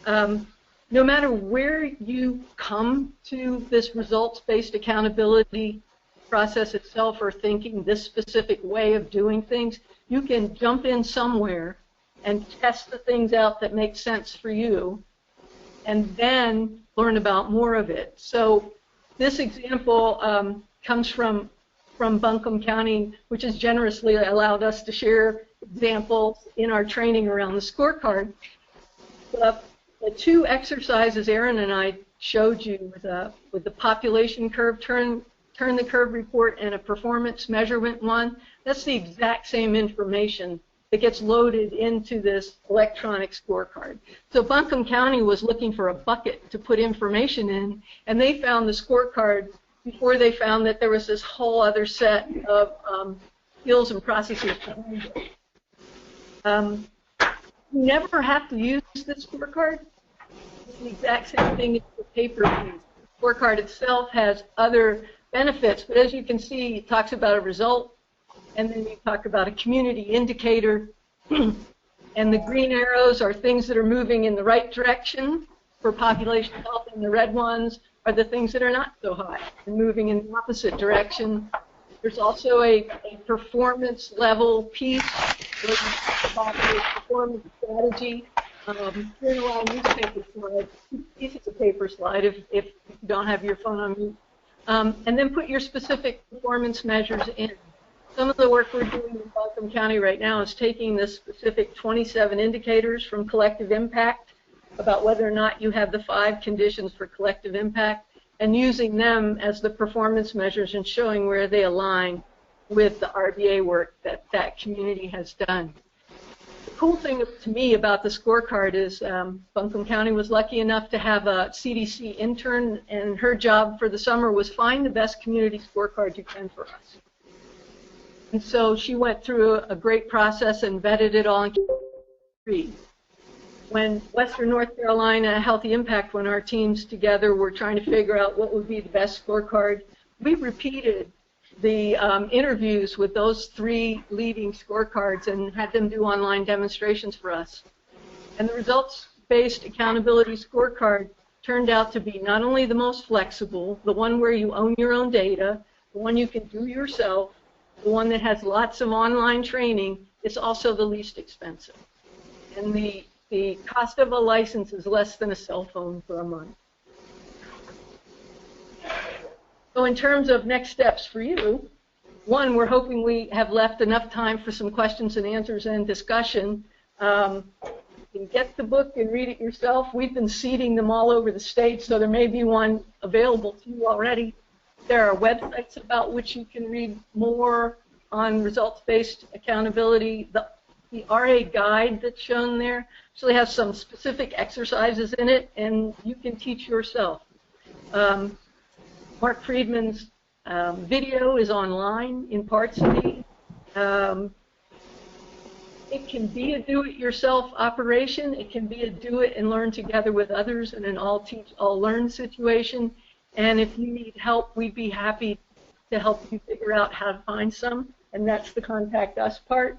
[SPEAKER 6] no matter where you come to this results-based accountability process itself or thinking this specific way of doing things, you can jump in somewhere and test the things out that make sense for you and then learn about more of it. So this example comes from Buncombe County, which has generously allowed us to share examples in our training around the scorecard. The two exercises Aaron and I showed you with the population curve, turn the curve report, and a performance measurement one, that's the exact same information that gets loaded into this electronic scorecard. So Buncombe County was looking for a bucket to put information in, and they found the scorecard before they found that there was this whole other set of skills and processes behind it. You never have to use this scorecard. It's the exact same thing as the paper piece. The scorecard itself has other benefits, but as you can see, it talks about a result, and then you talk about a community indicator, and the green arrows are things that are moving in the right direction for population health, and the red ones are the things that are not so high and moving in the opposite direction. There's also a performance level piece where you talk about the performance strategy. Here in a lot of newspaper slides, pieces of paper slide if you don't have your phone on mute. And then put your specific performance measures in. Some of the work we're doing in Buncombe County right now is taking the specific 27 indicators from collective impact about whether or not you have the 5 conditions for collective impact and using them as the performance measures and showing where they align with the RBA work that that community has done. The cool thing to me about the scorecard is Buncombe County was lucky enough to have a CDC intern, and her job for the summer was find the best community scorecard you can for us. And so she went through a great process and vetted it all in Q3. When Western North Carolina Healthy Impact, when our teams together were trying to figure out what would be the best scorecard, we repeated the interviews with those 3 leading scorecards and had them do online demonstrations for us. And the results-based accountability scorecard turned out to be not only the most flexible, the one where you own your own data, the one you can do yourself, the one that has lots of online training, it's also the least expensive. And the cost of a license is less than a cell phone for a month. So in terms of next steps for you, one, we're hoping we have left enough time for some questions and answers and discussion. You can get the book and read it yourself. We've been seeding them all over the state, so there may be one available to you already. There are websites about which you can read more on results-based accountability. The RA guide that's shown there actually has some specific exercises in it, and you can teach yourself. Mark Friedman's video is online in parts of it. It can be a do-it-yourself operation. It can be a do-it and learn together with others in an all-teach, all-learn situation. And if you need help, we'd be happy to help you figure out how to find some. And that's the contact us part.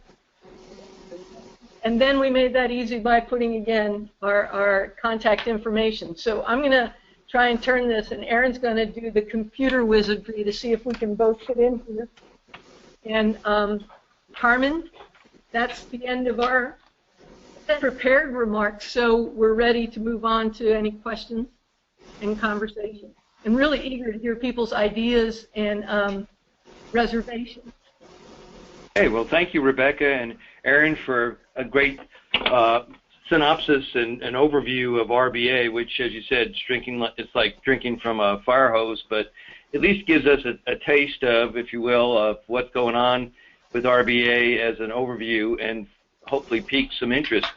[SPEAKER 6] And then we made that easy by putting, again, our contact information. So I'm going to try and turn this, and Aaron's going to do the computer wizardry to see if we can both fit in here. And Carmen, that's the end of our prepared remarks. So we're ready to move on to any questions and conversation. I'm really eager to hear people's ideas and reservations.
[SPEAKER 2] Hey, well, thank you, Rebecca. And Aaron, for a great synopsis and an overview of RBA, which, as you said, it's like drinking from a fire hose, but at least gives us a taste of, if you will, of what's going on with RBA as an overview, and hopefully pique some interest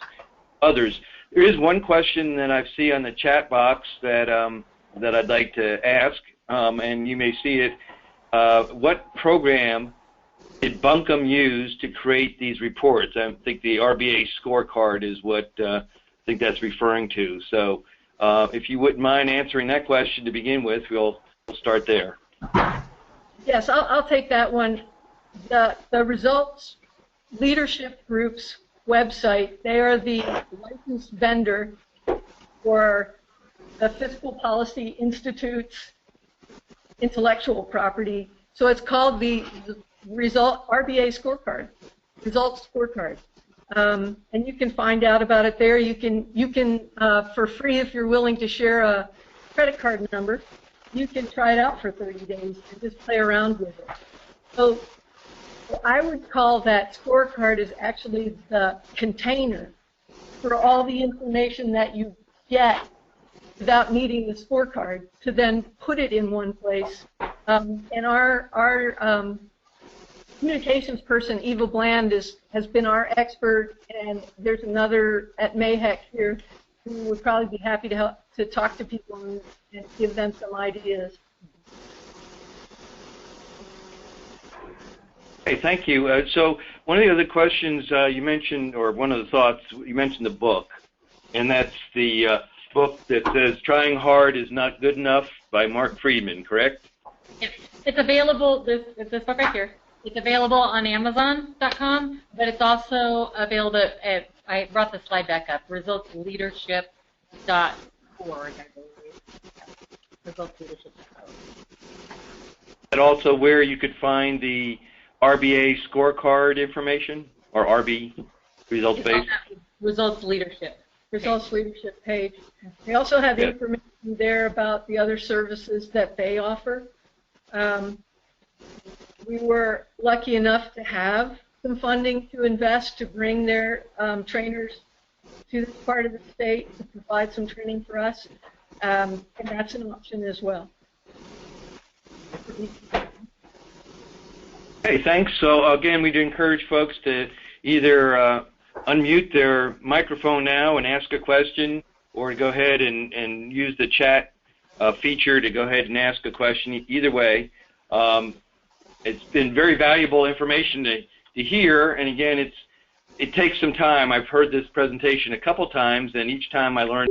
[SPEAKER 2] others. There is one question that I see on the chat box that that I'd like to ask, and you may see it. What program did Buncombe use to create these reports? I think the RBA scorecard is what I think that's referring to. So if you wouldn't mind answering that question to begin with, we'll start there.
[SPEAKER 6] Yes, I'll take that one. The Results Leadership Group's website, they are the licensed vendor for the Fiscal Policy Institute's intellectual property. So it's called the RBA Scorecard, Results Scorecard. And you can find out about it there. You can for free, if you're willing to share a credit card number, you can try it out for 30 days and just play around with it. So I would call that scorecard is actually the container for all the information that you get without needing the scorecard to then put it in one place. And our communications person, Eva Bland, has been our expert, and there's another at MAHEC here who would probably be happy to help to talk to people and give them some ideas.
[SPEAKER 2] Hey, thank you. So one of the other questions you mentioned, or one of the thoughts, you mentioned the book, and that's the book that says Trying Hard is Not Good Enough by Mark Friedman, correct?
[SPEAKER 4] Yes. It's available, this book right here. It's available on Amazon.com, but it's also available at, I brought the slide back up, resultsleadership.org, I believe. Resultsleadership.org.
[SPEAKER 2] And also where you could find the RBA scorecard information, or RB, results-based?
[SPEAKER 4] Results Leadership.
[SPEAKER 6] Results Leadership page. They also have information there about the other services that they offer. We were lucky enough to have some funding to invest to bring their trainers to this part of the state to provide some training for us, and that's an option as well.
[SPEAKER 2] Hey, thanks. So again, we'd encourage folks to either unmute their microphone now and ask a question, or to go ahead and use the chat feature to go ahead and ask a question. Either way, it's been very valuable information to hear, and again, it takes some time. I've heard this presentation a couple times, and each time I learn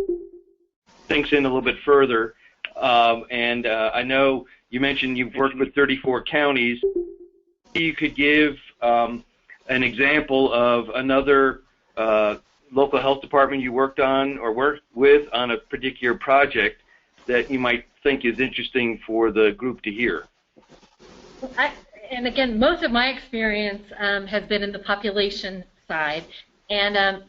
[SPEAKER 2] things in a little bit further. And I know you mentioned you've worked with 34 counties. You could give an example of another local health department you worked on or worked with on a particular project that you might think is interesting for the group to hear.
[SPEAKER 4] And again, most of my experience has been in the population side. And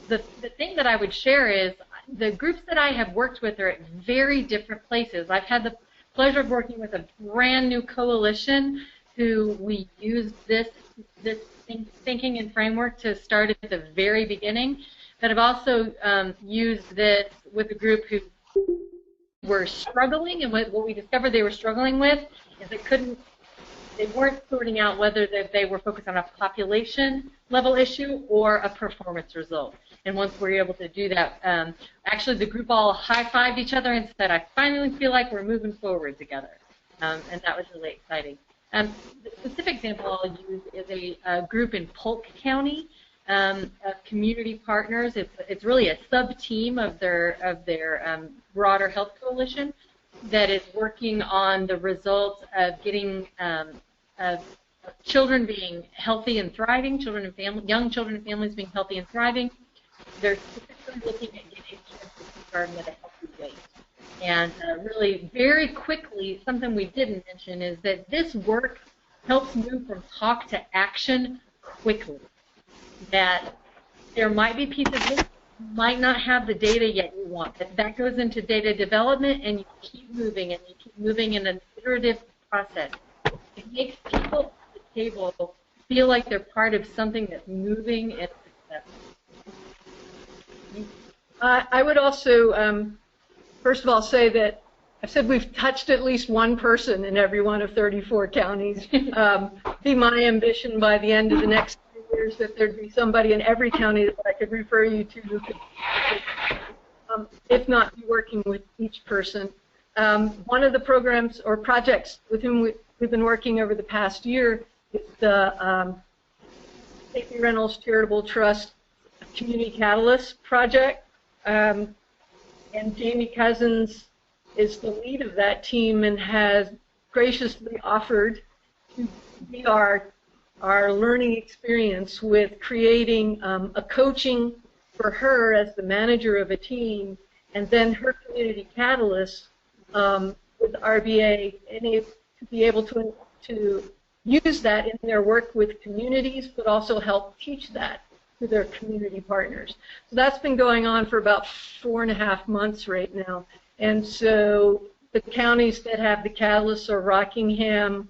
[SPEAKER 4] the thing that I would share is the groups that I have worked with are at very different places. I've had the pleasure of working with a brand new coalition who we used this thinking and framework to start at the very beginning. But I've also used this with a group who were struggling, and what we discovered they were struggling with is they weren't sorting out whether they were focused on a population level issue or a performance result. And once we were able to do that, actually the group all high-fived each other and said, I finally feel like we're moving forward together. And that was really exciting. The specific example I'll use is a group in Polk County of community partners. It's really a sub-team of their broader health coalition that is working on the results of getting children being healthy and thriving, young children and families being healthy and thriving. They're specifically looking at getting kindergarten at a healthy weight. And really, very quickly, something we didn't mention is that this work helps move from talk to action quickly. That there might be pieces that might not have the data yet you want, but that goes into data development, and you keep moving in an iterative process. It makes people at the table feel like they're part of something that's moving and
[SPEAKER 6] I would also, first of all, say that I said we've touched at least one person in every one of 34 counties. Be my ambition by the end of the next 2 years that there'd be somebody in every county that I could refer you to who could, if not be working with each person. One of the programs or projects with whom we've been working over the past year is the Safety Reynolds Charitable Trust Community Catalyst project. And Jamie Cousins is the lead of that team and has graciously offered to be our learning experience with creating a coaching for her as the manager of a team, and then her community catalyst with RBA, and to be able to use that in their work with communities, but also help teach that to their community partners. So that's been going on for about 4.5 months right now. And so the counties that have the catalysts are Rockingham,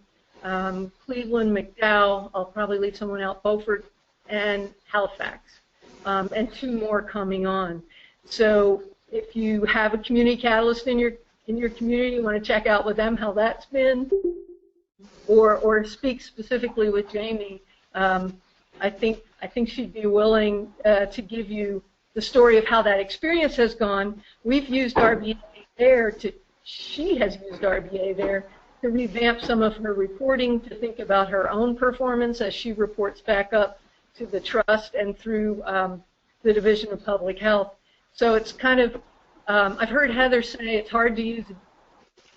[SPEAKER 6] Cleveland, McDowell, I'll probably leave someone out, Beaufort, and Halifax, and 2 more coming on. So if you have a community catalyst in your community, you want to check out with them how that's been, or speak specifically with Jamie, I think she'd be willing to give you the story of how that experience has gone. We've used RBA there she has used RBA there to revamp some of her reporting, to think about her own performance as she reports back up to the trust and through the Division of Public Health. So it's kind of, I've heard Heather say it's hard to use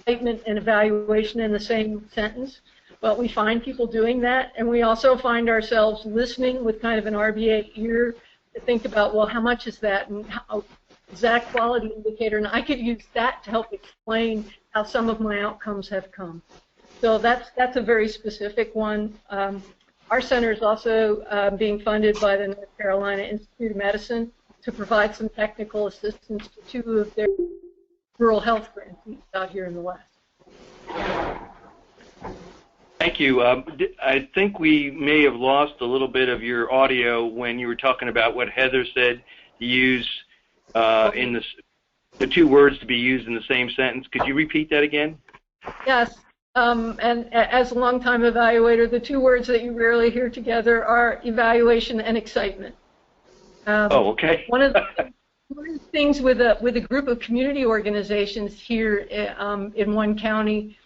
[SPEAKER 6] statement and evaluation in the same sentence. But we find people doing that, and we also find ourselves listening with kind of an RBA ear to think about, well, how much is that, and how is that a quality indicator? And I could use that to help explain how some of my outcomes have come. So that's a very specific one. Our center is also being funded by the North Carolina Institute of Medicine to provide some technical assistance to 2 of their rural health grantees out here in the West.
[SPEAKER 2] Thank you. I think we may have lost a little bit of your audio when you were talking about what Heather said to use in the 2 words to be used in the same sentence. Could you repeat that again?
[SPEAKER 6] Yes. And as a longtime evaluator, the 2 words that you rarely hear together are evaluation and excitement.
[SPEAKER 2] Oh, okay.
[SPEAKER 6] One of the things with a group of community organizations here in one county,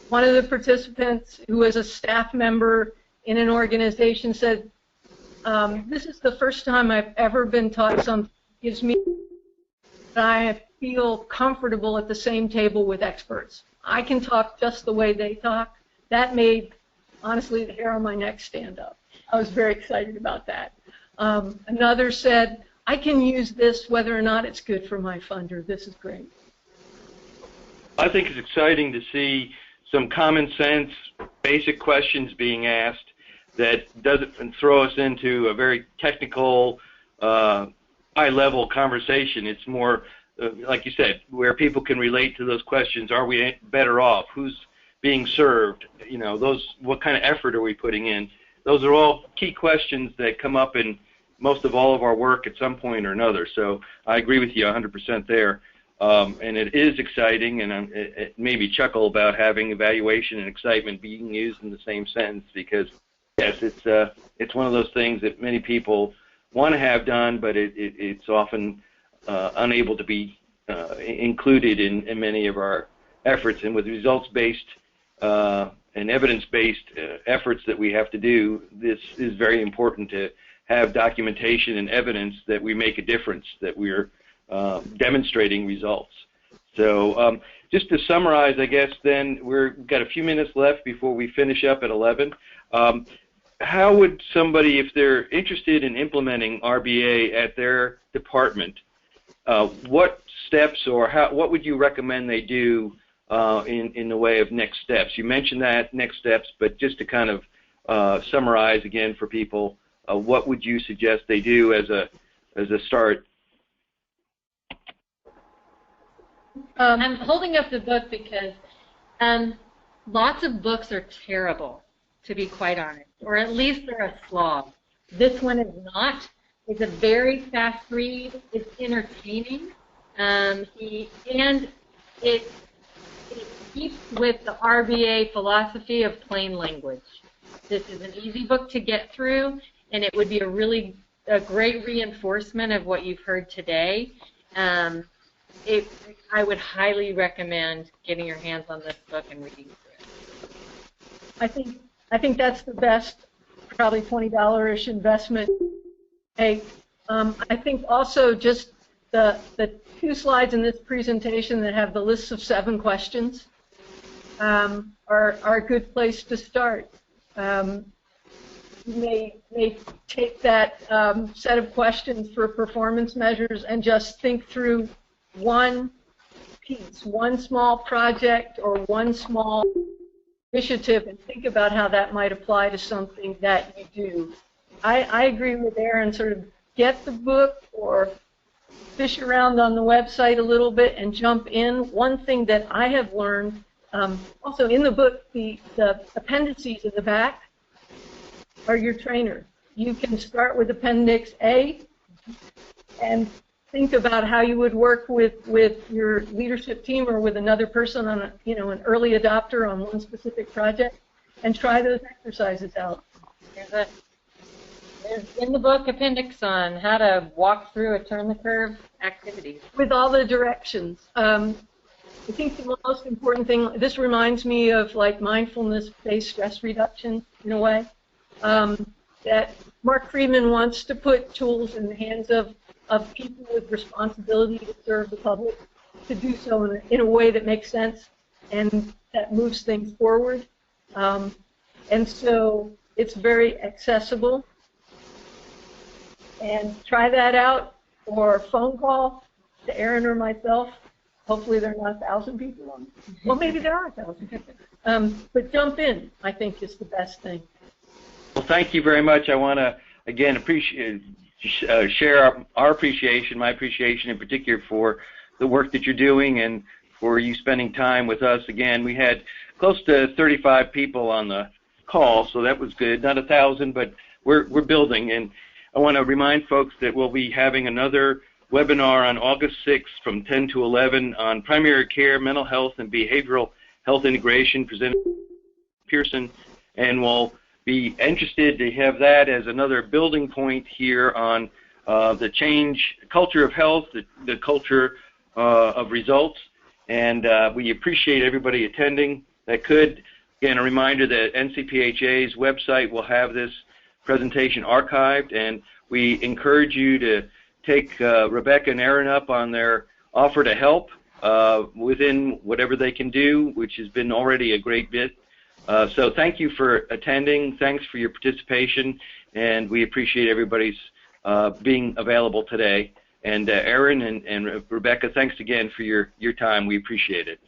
[SPEAKER 6] one of the participants who was a staff member in an organization said, this is the first time I've ever been taught something that gives me that I feel comfortable at the same table with experts. I can talk just the way they talk. That made, honestly, the hair on my neck stand up. I was very excited about that. Another said, I can use this whether or not it's good for my funder. This is great.
[SPEAKER 2] I think it's exciting to see some common sense, basic questions being asked that doesn't throw us into a very technical, high-level conversation. It's more, like you said, where people can relate to those questions. Are we better off? Who's being served? You know, what kind of effort are we putting in? Those are all key questions that come up in most of all of our work at some point or another. So I agree with you 100% there. And it is exciting, and it made me chuckle about having evaluation and excitement being used in the same sentence because, yes, it's one of those things that many people want to have done, but it's often unable to be included in many of our efforts. And with results-based and evidence-based efforts that we have to do, this is very important to have documentation and evidence that we make a difference, that we're demonstrating results. So just to summarize, I guess then we've got a few minutes left before we finish up at 11. How would somebody, if they're interested in implementing RBA at their department, what steps or what would you recommend they do in the way of next steps? You mentioned that, next steps, but just to kind of summarize again for people, what would you suggest they do as a start?
[SPEAKER 4] I'm holding up the book because lots of books are terrible. to be quite honest, or at least they're a slog. This one is not. It's a very fast read. It's entertaining. It keeps with the RBA philosophy of plain language. This is an easy book to get through, and it would be a great reinforcement of what you've heard today. I would highly recommend getting your hands on this book and reading through it.
[SPEAKER 6] I think that's the best, probably $20-ish investment. I think also just the 2 slides in this presentation that have the lists of 7 questions are a good place to start. You may take that set of questions for performance measures and just think through one piece, one small project or one small initiative, and think about how that might apply to something that you do. I agree with Erin, sort of get the book or fish around on the website a little bit and jump in. One thing that I have learned, also in the book, the appendices in the back are your trainer. You can start with Appendix A and think about how you would work with your leadership team or with another person on an early adopter on one specific project, and try those exercises out.
[SPEAKER 4] There's in the book appendix on how to walk through a turn the curve activities.
[SPEAKER 6] With all the directions. I think the most important thing, this reminds me of like mindfulness-based stress reduction in a way, that Mark Friedman wants to put tools in the hands of people with responsibility to serve the public, to do so in a way that makes sense and that moves things forward. And so it's very accessible. And try that out, or phone call to Erin or myself. Hopefully there are not 1,000 people on it. Well, maybe there are 1,000 people. But jump in, I think, is the best thing.
[SPEAKER 2] Well, thank you very much. I want to, again, share our appreciation, my appreciation in particular for the work that you're doing and for you spending time with us. Again, we had close to 35 people on the call, so that was good. Not 1,000, but we're building. And I want to remind folks that we'll be having another webinar on August 6th from 10 to 11 on primary care, mental health, and behavioral health integration presented by Pearson. And we'll be interested to have that as another building point here on the change, culture of health, the culture of results. And we appreciate everybody attending that could. Again, a reminder that NCPHA's website will have this presentation archived, and we encourage you to take Rebecca and Erin up on their offer to help within whatever they can do, which has been already a great bit. So thank you for attending. Thanks for your participation, and we appreciate everybody's being available today. And Erin and Rebecca, thanks again for your time. We appreciate it.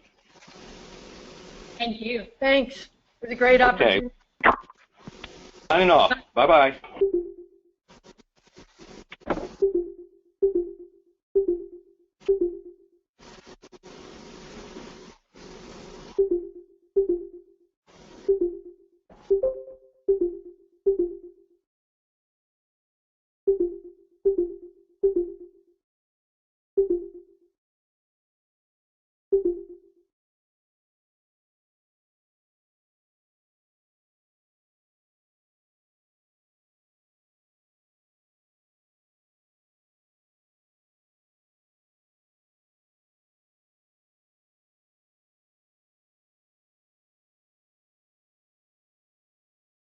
[SPEAKER 4] Thank you.
[SPEAKER 6] Thanks. It was a great opportunity.
[SPEAKER 2] Signing off. Bye-bye.